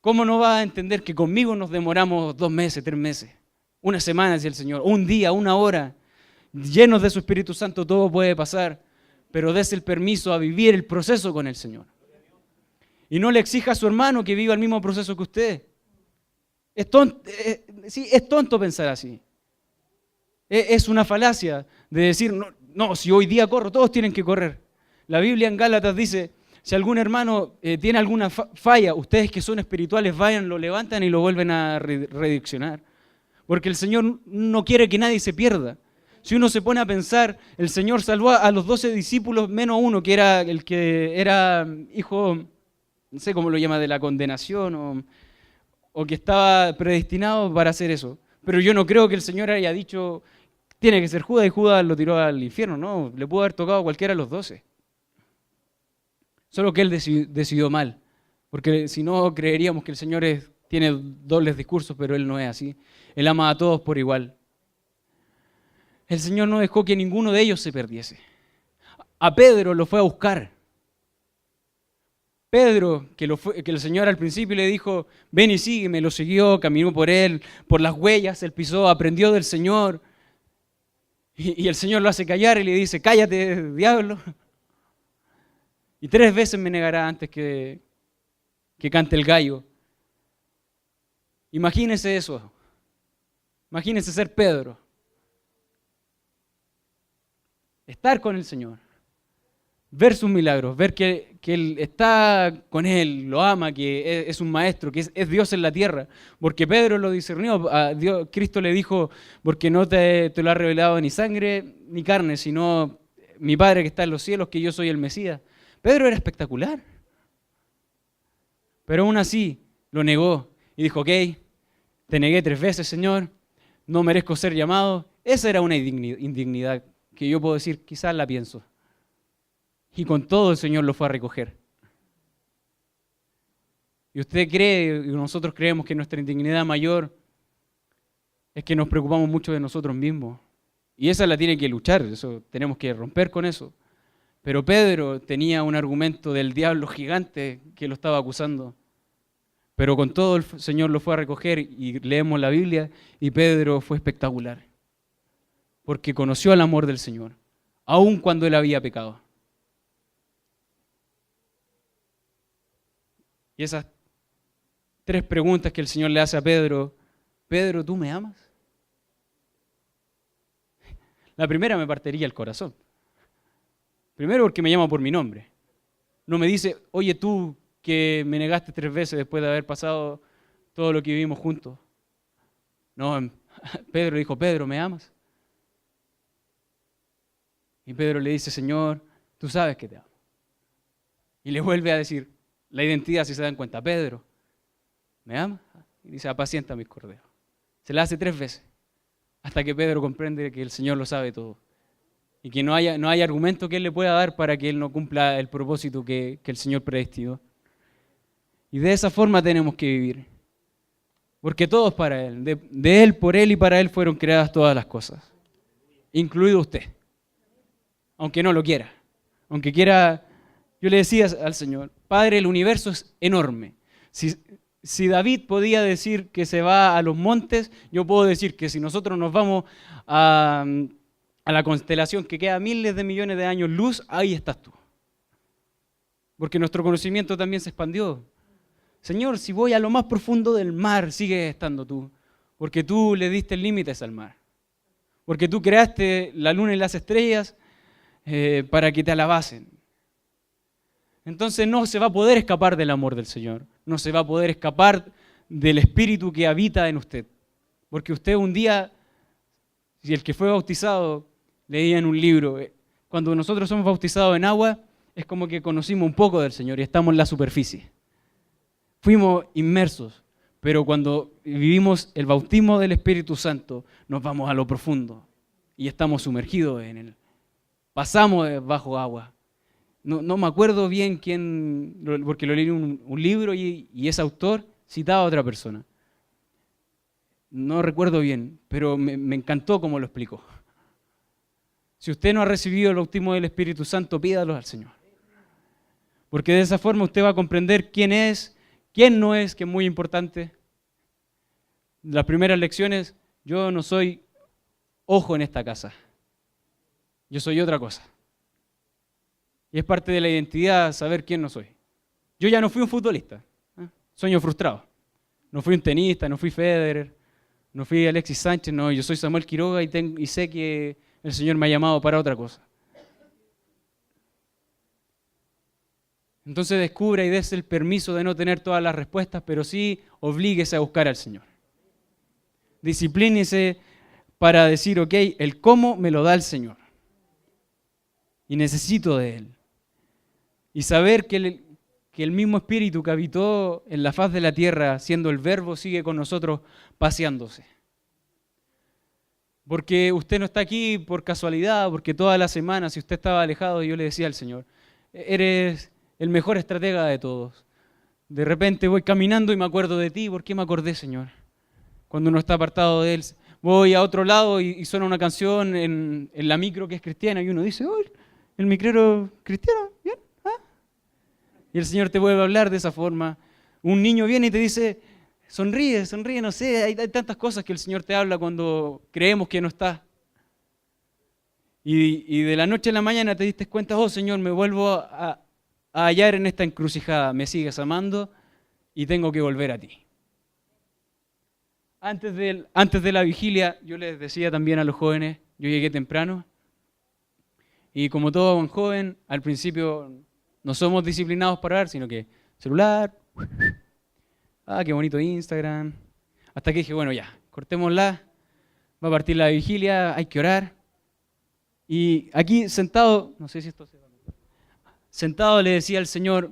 ¿Cómo no vas a entender que conmigo nos demoramos 2 meses, 3 meses? Una semana, decía el Señor, un día, una hora. Llenos de su Espíritu Santo todo puede pasar, pero des el permiso a vivir el proceso con el Señor. Y no le exija a su hermano que viva el mismo proceso que usted. Es tonto pensar así. Es una falacia de decir, no, si hoy día corro, todos tienen que correr. La Biblia en Gálatas dice, si algún hermano tiene alguna falla, ustedes que son espirituales vayan, lo levantan y lo vuelven a redireccionar. Porque el Señor no quiere que nadie se pierda. Si uno se pone a pensar, el Señor salvó a los 12 discípulos menos uno, que era el que era hijo, no sé cómo lo llama, de la condenación o que estaba predestinado para hacer eso. Pero yo no creo que el Señor haya dicho, tiene que ser Judas y Judas lo tiró al infierno. No, le pudo haber tocado a cualquiera de los 12. Solo que él decidió mal. Porque si no, creeríamos que el Señor tiene dobles discursos, pero Él no es así. Él ama a todos por igual. El Señor no dejó que ninguno de ellos se perdiese. A Pedro lo fue a buscar. Pedro, que el Señor al principio le dijo, ven y sígueme, lo siguió, caminó por él, por las huellas, él pisó, aprendió del Señor. Y el Señor lo hace callar y le dice, cállate, diablo. Y 3 veces me negará antes que cante el gallo. Imagínese eso. Imagínese ser Pedro. Estar con el Señor. Ver sus milagros, ver que Él está con Él, lo ama, que es un maestro, que es Dios en la tierra. Porque Pedro lo discernió, Cristo le dijo, porque no te lo ha revelado ni sangre ni carne, sino mi Padre que está en los cielos, que yo soy el Mesías. Pedro era espectacular. Pero aún así lo negó y dijo, ok, te negué 3 veces, Señor, no merezco ser llamado. Esa era una indignidad que yo puedo decir, quizás la pienso. Y con todo el Señor lo fue a recoger. Y usted cree, y nosotros creemos que nuestra indignidad mayor es que nos preocupamos mucho de nosotros mismos. Y esa la tiene que luchar, eso tenemos que romper con eso. Pero Pedro tenía un argumento del diablo gigante que lo estaba acusando. Pero con todo el Señor lo fue a recoger y leemos la Biblia y Pedro fue espectacular. Porque conoció el amor del Señor, aun cuando él había pecado. Y esas 3 preguntas que el Señor le hace a Pedro, Pedro, ¿tú me amas? La primera me partiría el corazón. Primero porque me llama por mi nombre. No me dice, oye tú que me negaste 3 veces después de haber pasado todo lo que vivimos juntos. No, Pedro dijo, Pedro, ¿me amas? Y Pedro le dice, Señor, tú sabes que te amo. Y le vuelve a decir, la identidad, si se dan cuenta, Pedro, ¿me ama? Y dice, apacienta mis corderos. Se la hace 3 veces, hasta que Pedro comprende que el Señor lo sabe todo. Y que no hay argumento que Él le pueda dar para que Él no cumpla el propósito que el Señor predestinó. Y de esa forma tenemos que vivir. Porque todo es para Él. De Él, por Él y para Él fueron creadas todas las cosas. Incluido usted. Aunque no lo quiera. Aunque quiera, yo le decía al Señor, Padre, el universo es enorme. Si David podía decir que se va a los montes, yo puedo decir que si nosotros nos vamos a a la constelación que queda a miles de millones de años luz, ahí estás tú. Porque nuestro conocimiento también se expandió. Señor, si voy a lo más profundo del mar, sigues estando tú. Porque tú le diste límites al mar. Porque tú creaste la luna y las estrellas para que te alabasen. Entonces no se va a poder escapar del amor del Señor. No se va a poder escapar del Espíritu que habita en usted. Porque usted un día, si el que fue bautizado, leía en un libro, cuando nosotros somos bautizados en agua, es como que conocimos un poco del Señor y estamos en la superficie. Fuimos inmersos, pero cuando vivimos el bautismo del Espíritu Santo, nos vamos a lo profundo y estamos sumergidos en él. Pasamos bajo agua. No me acuerdo bien quién, porque lo leí en un libro y ese autor citaba a otra persona. No recuerdo bien, pero me encantó cómo lo explicó. Si usted no ha recibido el bautismo del Espíritu Santo, pídalo al Señor. Porque de esa forma usted va a comprender quién es, quién no es, que es muy importante. Las primeras lecciones, yo no soy ojo en esta casa. Yo soy otra cosa. Y es parte de la identidad saber quién no soy. Yo ya no fui un futbolista. Sueño frustrado. No fui un tenista, no fui Federer, no fui Alexis Sánchez, no, yo soy Samuel Quiroga y sé que el Señor me ha llamado para otra cosa. Entonces descubra y dése el permiso de no tener todas las respuestas, pero sí oblíguese a buscar al Señor. Disciplínese para decir, ok, el cómo me lo da el Señor. Y necesito de Él. Y saber que el mismo Espíritu que habitó en la faz de la tierra, siendo el Verbo, sigue con nosotros paseándose. Porque usted no está aquí por casualidad, porque toda la semana, si usted estaba alejado, yo le decía al Señor, eres el mejor estratega de todos. De repente voy caminando y me acuerdo de ti. ¿Por qué me acordé, Señor? Cuando uno está apartado de Él. Voy a otro lado y suena una canción en la micro que es cristiana y uno dice, oh, el micrero cristiano, bien. Y el Señor te vuelve a hablar de esa forma. Un niño viene y te dice, sonríe, no sé, hay tantas cosas que el Señor te habla cuando creemos que no está. Y de la noche a la mañana te diste cuenta, oh Señor, me vuelvo a hallar en esta encrucijada, me sigues amando y tengo que volver a ti. Antes de la vigilia, yo les decía también a los jóvenes, yo llegué temprano y como todo buen joven, al principio no somos disciplinados para orar, sino que celular, qué bonito Instagram, hasta que dije, bueno ya, cortémosla, va a partir la vigilia, hay que orar. Y aquí sentado, no sé si esto se va a notar, sentado le decía al Señor,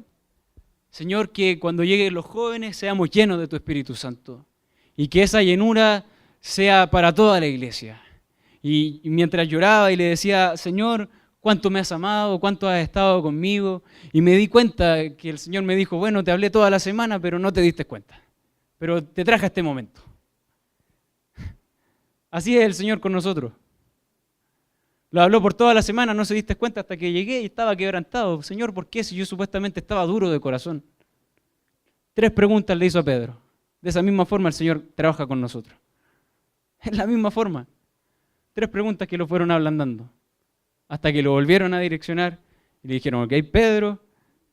Señor, que cuando lleguen los jóvenes seamos llenos de tu Espíritu Santo y que esa llenura sea para toda la iglesia. Y mientras lloraba y le decía, Señor, cuánto me has amado, cuánto has estado conmigo, y me di cuenta que el Señor me dijo, bueno, te hablé toda la semana, pero no te diste cuenta, pero te traje a este momento. Así es el Señor con nosotros. Lo habló por toda la semana, no se diste cuenta hasta que llegué y estaba quebrantado. Señor, ¿por qué si yo supuestamente estaba duro de corazón? 3 preguntas le hizo a Pedro. De esa misma forma el Señor trabaja con nosotros. Es la misma forma. 3 preguntas que lo fueron ablandando. Hasta que lo volvieron a direccionar y le dijeron, ok, Pedro,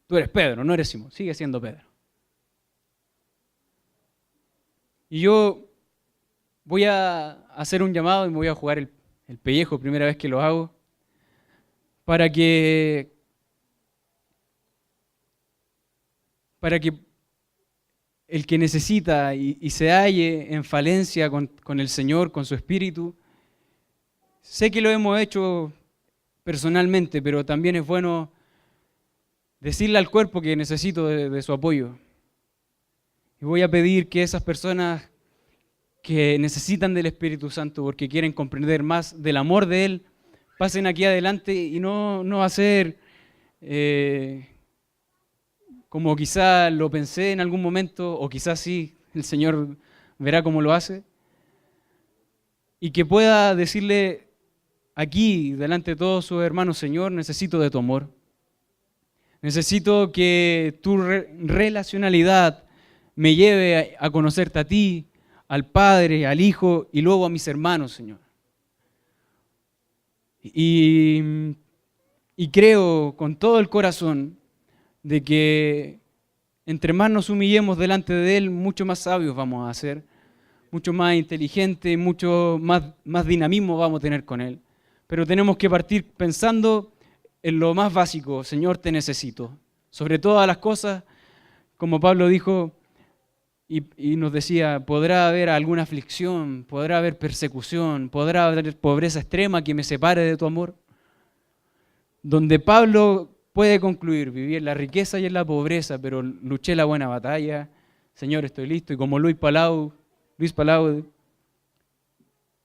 tú eres Pedro, no eres Simón, sigue siendo Pedro. Y yo voy a hacer un llamado y me voy a jugar el pellejo, primera vez que lo hago, para que el que necesita y se halle en falencia con el Señor, con su Espíritu, sé que lo hemos hecho personalmente, pero también es bueno decirle al cuerpo que necesito de su apoyo. Y voy a pedir que esas personas que necesitan del Espíritu Santo porque quieren comprender más del amor de Él, pasen aquí adelante y no va a ser como quizá lo pensé en algún momento, o quizás sí, el Señor verá cómo lo hace, y que pueda decirle aquí, delante de todos sus hermanos, Señor, necesito de tu amor. Necesito que tu relacionalidad me lleve a conocerte a ti, al Padre, al Hijo y luego a mis hermanos, Señor. Y, y creo con todo el corazón de que entre más nos humillemos delante de Él, mucho más sabios vamos a ser, mucho más inteligentes, mucho más dinamismo vamos a tener con Él. Pero tenemos que partir pensando en lo más básico: Señor, te necesito. Sobre todas las cosas, como Pablo dijo y nos decía, podrá haber alguna aflicción, podrá haber persecución, podrá haber pobreza extrema que me separe de tu amor. Donde Pablo puede concluir: viví en la riqueza y en la pobreza, pero luché la buena batalla. Señor, estoy listo. Y como Luis Palau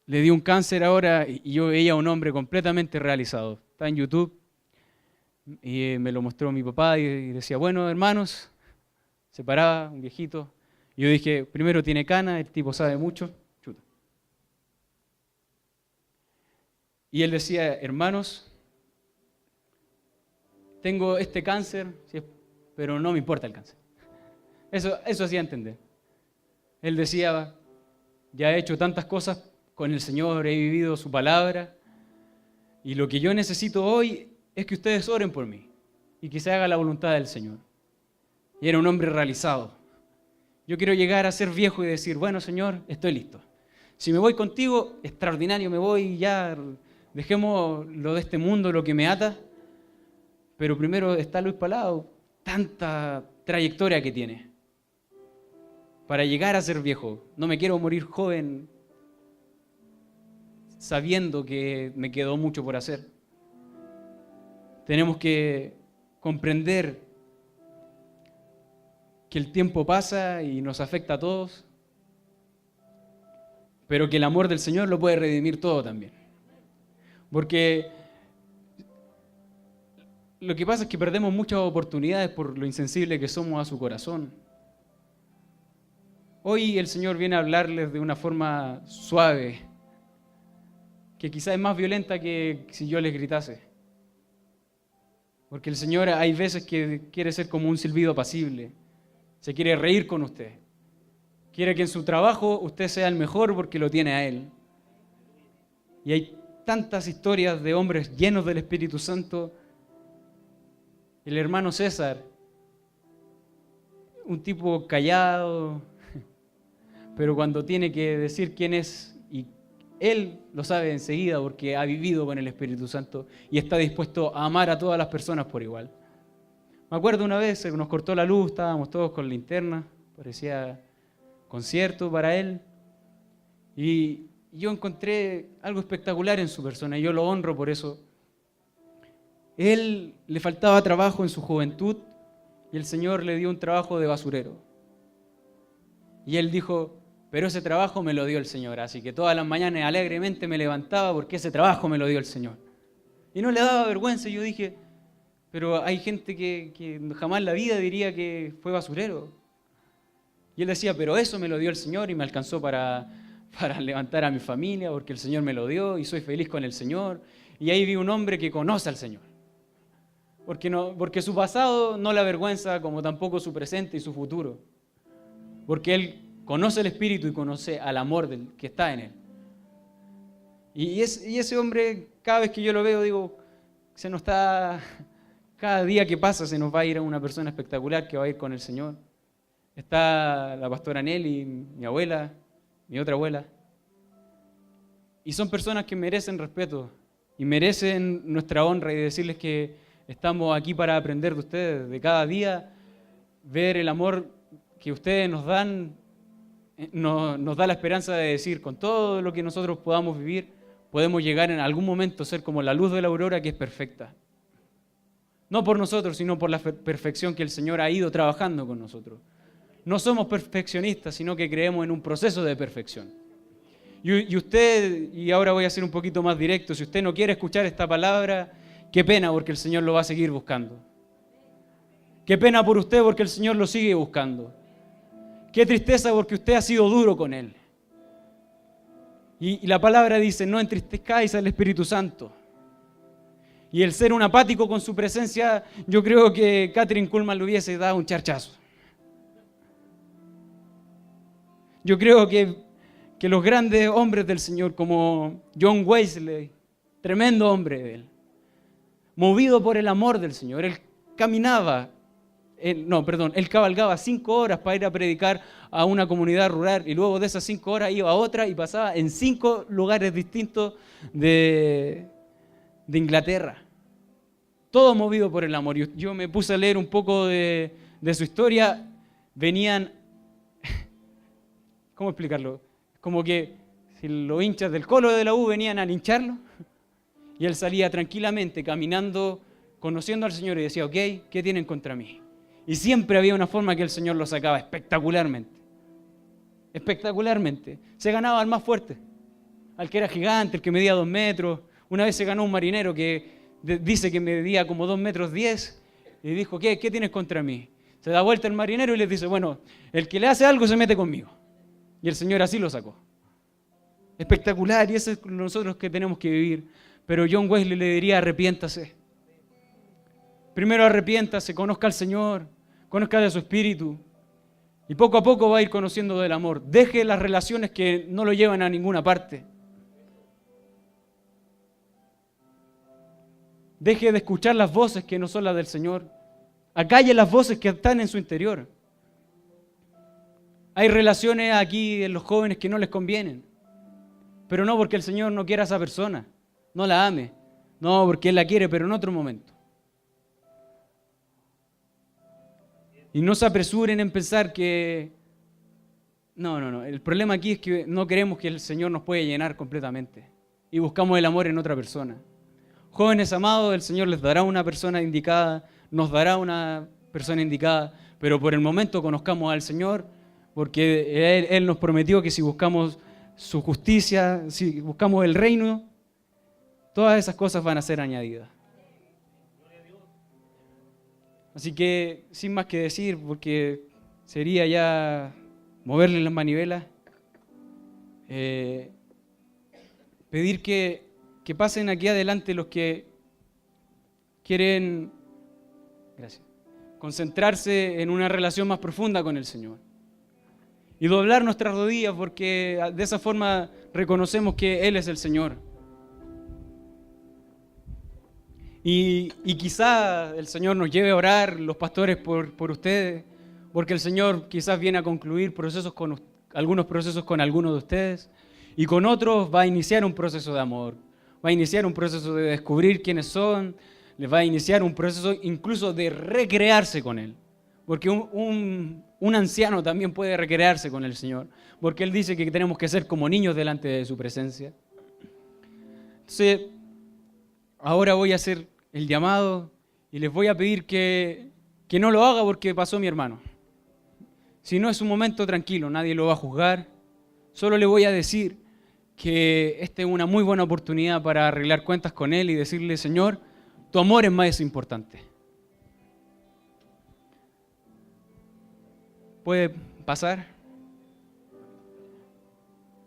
le dio un cáncer ahora, y yo veía a un hombre completamente realizado. Está en YouTube y me lo mostró mi papá y decía, bueno, hermanos, se paraba un viejito. Y yo dije, primero tiene cana, el tipo sabe mucho. Chuta. Y él decía, hermanos, tengo este cáncer, pero no me importa el cáncer. Eso hacía entender. Él decía, ya he hecho tantas cosas con el Señor, he vivido su palabra, y lo que yo necesito hoy es que ustedes oren por mí y que se haga la voluntad del Señor. Y era un hombre realizado. Yo quiero llegar a ser viejo y decir, bueno, Señor, estoy listo. Si me voy contigo, extraordinario, me voy ya, dejemos lo de este mundo, lo que me ata. Pero primero está Luis Palau, tanta trayectoria que tiene para llegar a ser viejo. No me quiero morir joven sabiendo que me quedó mucho por hacer. Tenemos que comprender que el tiempo pasa y nos afecta a todos, pero que el amor del Señor lo puede redimir todo también. Porque lo que pasa es que perdemos muchas oportunidades por lo insensible que somos a su corazón. Hoy el Señor viene a hablarles de una forma suave, que quizás es más violenta que si yo les gritase. Porque el Señor hay veces que quiere ser como un silbido apacible, se quiere reír con usted. Quiere que en su trabajo usted sea el mejor porque lo tiene a Él. Y hay tantas historias de hombres llenos del Espíritu Santo. El hermano César, un tipo callado, pero cuando tiene que decir quién es, y él lo sabe enseguida porque ha vivido con el Espíritu Santo y está dispuesto a amar a todas las personas por igual. Me acuerdo una vez, se nos cortó la luz, estábamos todos con linterna, parecía concierto para él, y yo encontré algo espectacular en su persona y yo lo honro por eso. Él le faltaba trabajo en su juventud y el Señor le dio un trabajo de basurero. Y él dijo, pero ese trabajo me lo dio el Señor, así que todas las mañanas alegremente me levantaba porque ese trabajo me lo dio el Señor. Y no le daba vergüenza, y yo dije, pero hay gente que jamás en la vida diría que fue basurero. Y él decía, pero eso me lo dio el Señor y me alcanzó para levantar a mi familia porque el Señor me lo dio y soy feliz con el Señor. Y ahí vi un hombre que conoce al Señor. Porque su pasado no le avergüenza, como tampoco su presente y su futuro. Porque él conoce el Espíritu y conoce al amor que está en él. Y ese hombre, cada vez que yo lo veo, digo, cada día que pasa se nos va a ir a una persona espectacular que va a ir con el Señor. Está la pastora Nelly, mi abuela, mi otra abuela. Y son personas que merecen respeto y merecen nuestra honra, y decirles que estamos aquí para aprender de ustedes, de cada día ver el amor que ustedes nos dan, nos da la esperanza de decir, con todo lo que nosotros podamos vivir, podemos llegar en algún momento a ser como la luz de la aurora que es perfecta. No por nosotros, sino por la perfección que el Señor ha ido trabajando con nosotros. No somos perfeccionistas, sino que creemos en un proceso de perfección. Y usted, y ahora voy a ser un poquito más directo, si usted no quiere escuchar esta palabra, qué pena, porque el Señor lo va a seguir buscando. Qué pena por usted, porque el Señor lo sigue buscando. Qué tristeza, porque usted ha sido duro con Él. Y la palabra dice, no entristezcáis al Espíritu Santo. Y el ser un apático con su presencia, yo creo que Kathryn Kuhlman le hubiese dado un charchazo. Yo creo que los grandes hombres del Señor, como John Wesley, Tremendo hombre él. Movido por el amor del Señor. Él cabalgaba 5 horas para ir a predicar a una comunidad rural y luego de esas 5 horas iba a otra y pasaba en 5 lugares distintos de Inglaterra. Todo movido por el amor. Yo me puse a leer un poco de su historia. Venían, ¿cómo explicarlo? Como que si los hinchas del Colo de la U venían a lincharlo y él salía tranquilamente caminando, conociendo al Señor y decía, ok, ¿qué tienen contra mí? Y siempre había una forma que el Señor lo sacaba espectacularmente. Espectacularmente. Se ganaba al más fuerte, al que era gigante, el que medía 2 metros. Una vez se ganó un marinero que dice que medía como 2 metros 10 y dijo, ¿qué tienes contra mí? Se da vuelta el marinero y les dice, bueno, el que le hace algo se mete conmigo. Y el Señor así lo sacó. Espectacular, y eso es nosotros que tenemos que vivir. Pero John Wesley le diría, arrepiéntase. Primero arrepiéntase, conozca al Señor, conozca de su espíritu. Y poco a poco va a ir conociendo del amor. Deje las relaciones que no lo llevan a ninguna parte. Deje de escuchar las voces que no son las del Señor. Acalle las voces que están en su interior. Hay relaciones aquí en los jóvenes que no les convienen. Pero no porque el Señor no quiera a esa persona, no la ame. No, porque Él la quiere, pero en otro momento. Y no se apresuren en pensar que... No. El problema aquí es que no queremos que el Señor nos pueda llenar completamente. Y buscamos el amor en otra persona. Jóvenes amados, el Señor les dará una persona indicada, nos dará una persona indicada, pero por el momento conozcamos al Señor, porque Él nos prometió que si buscamos su justicia, si buscamos el reino, todas esas cosas van a ser añadidas. Así que, sin más que decir, porque sería ya moverle las manivelas, pedir que pasen aquí adelante los que quieren, concentrarse en una relación más profunda con el Señor. Y doblar nuestras rodillas porque de esa forma reconocemos que Él es el Señor. Y quizá el Señor nos lleve a orar, los pastores, por ustedes, porque el Señor quizás viene a concluir algunos procesos con algunos de ustedes y con otros va a iniciar un proceso de amor, va a iniciar un proceso de descubrir quiénes son, les va a iniciar un proceso incluso de recrearse con Él, porque un anciano también puede recrearse con el Señor, porque Él dice que tenemos que ser como niños delante de su presencia. Entonces, ahora voy a hacer el llamado y les voy a pedir que no lo haga porque pasó mi hermano. Si no es un momento tranquilo, nadie lo va a juzgar. Solo le voy a decir que esta es una muy buena oportunidad para arreglar cuentas con Él y decirle, Señor, tu amor es más importante. ¿Puede pasar?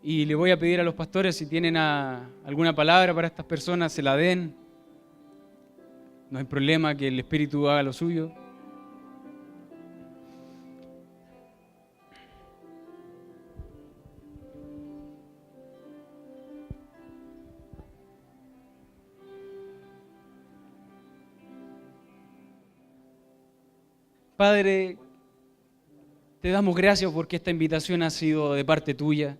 Y le voy a pedir a los pastores si tienen alguna palabra para estas personas, se la den. No hay problema que el Espíritu haga lo suyo. Padre, te damos gracias porque esta invitación ha sido de parte tuya.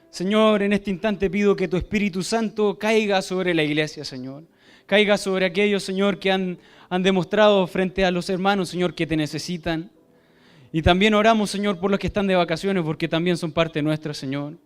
Señor, en este instante pido que tu Espíritu Santo caiga sobre la iglesia, Señor. Caiga sobre aquellos, Señor, que han demostrado frente a los hermanos, Señor, que te necesitan. Y también oramos, Señor, por los que están de vacaciones, porque también son parte nuestra, Señor.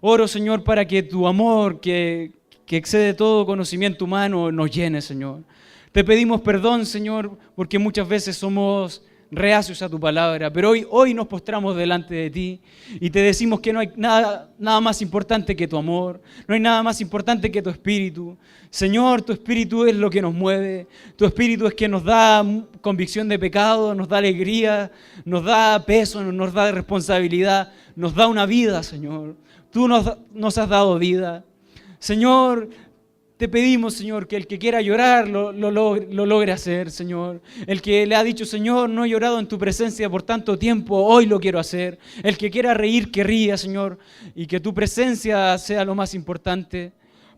Oro, Señor, para que tu amor, que excede todo conocimiento humano, nos llene, Señor. Te pedimos perdón, Señor, porque muchas veces somos reacios a tu palabra, pero hoy nos postramos delante de ti y te decimos que no hay nada más importante que tu amor, no hay nada más importante que tu espíritu. Señor, tu espíritu es lo que nos mueve, tu espíritu es que nos da convicción de pecado, nos da alegría, nos da peso, nos da responsabilidad, nos da una vida, Señor. Tú nos has dado vida. Señor, te pedimos, Señor, que el que quiera llorar lo logre hacer, Señor. El que le ha dicho, Señor, no he llorado en tu presencia por tanto tiempo, hoy lo quiero hacer. El que quiera reír, que ría, Señor, y que tu presencia sea lo más importante.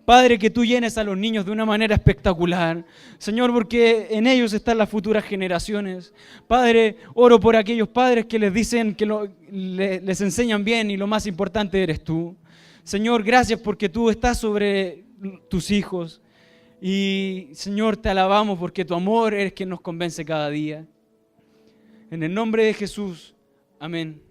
Padre, que tú llenes a los niños de una manera espectacular. Señor, porque en ellos están las futuras generaciones. Padre, oro por aquellos padres que les dicen que les enseñan bien y lo más importante eres tú. Señor, gracias porque tú estás sobre tus hijos. Y Señor, te alabamos porque tu amor es quien nos convence cada día. En el nombre de Jesús. Amén.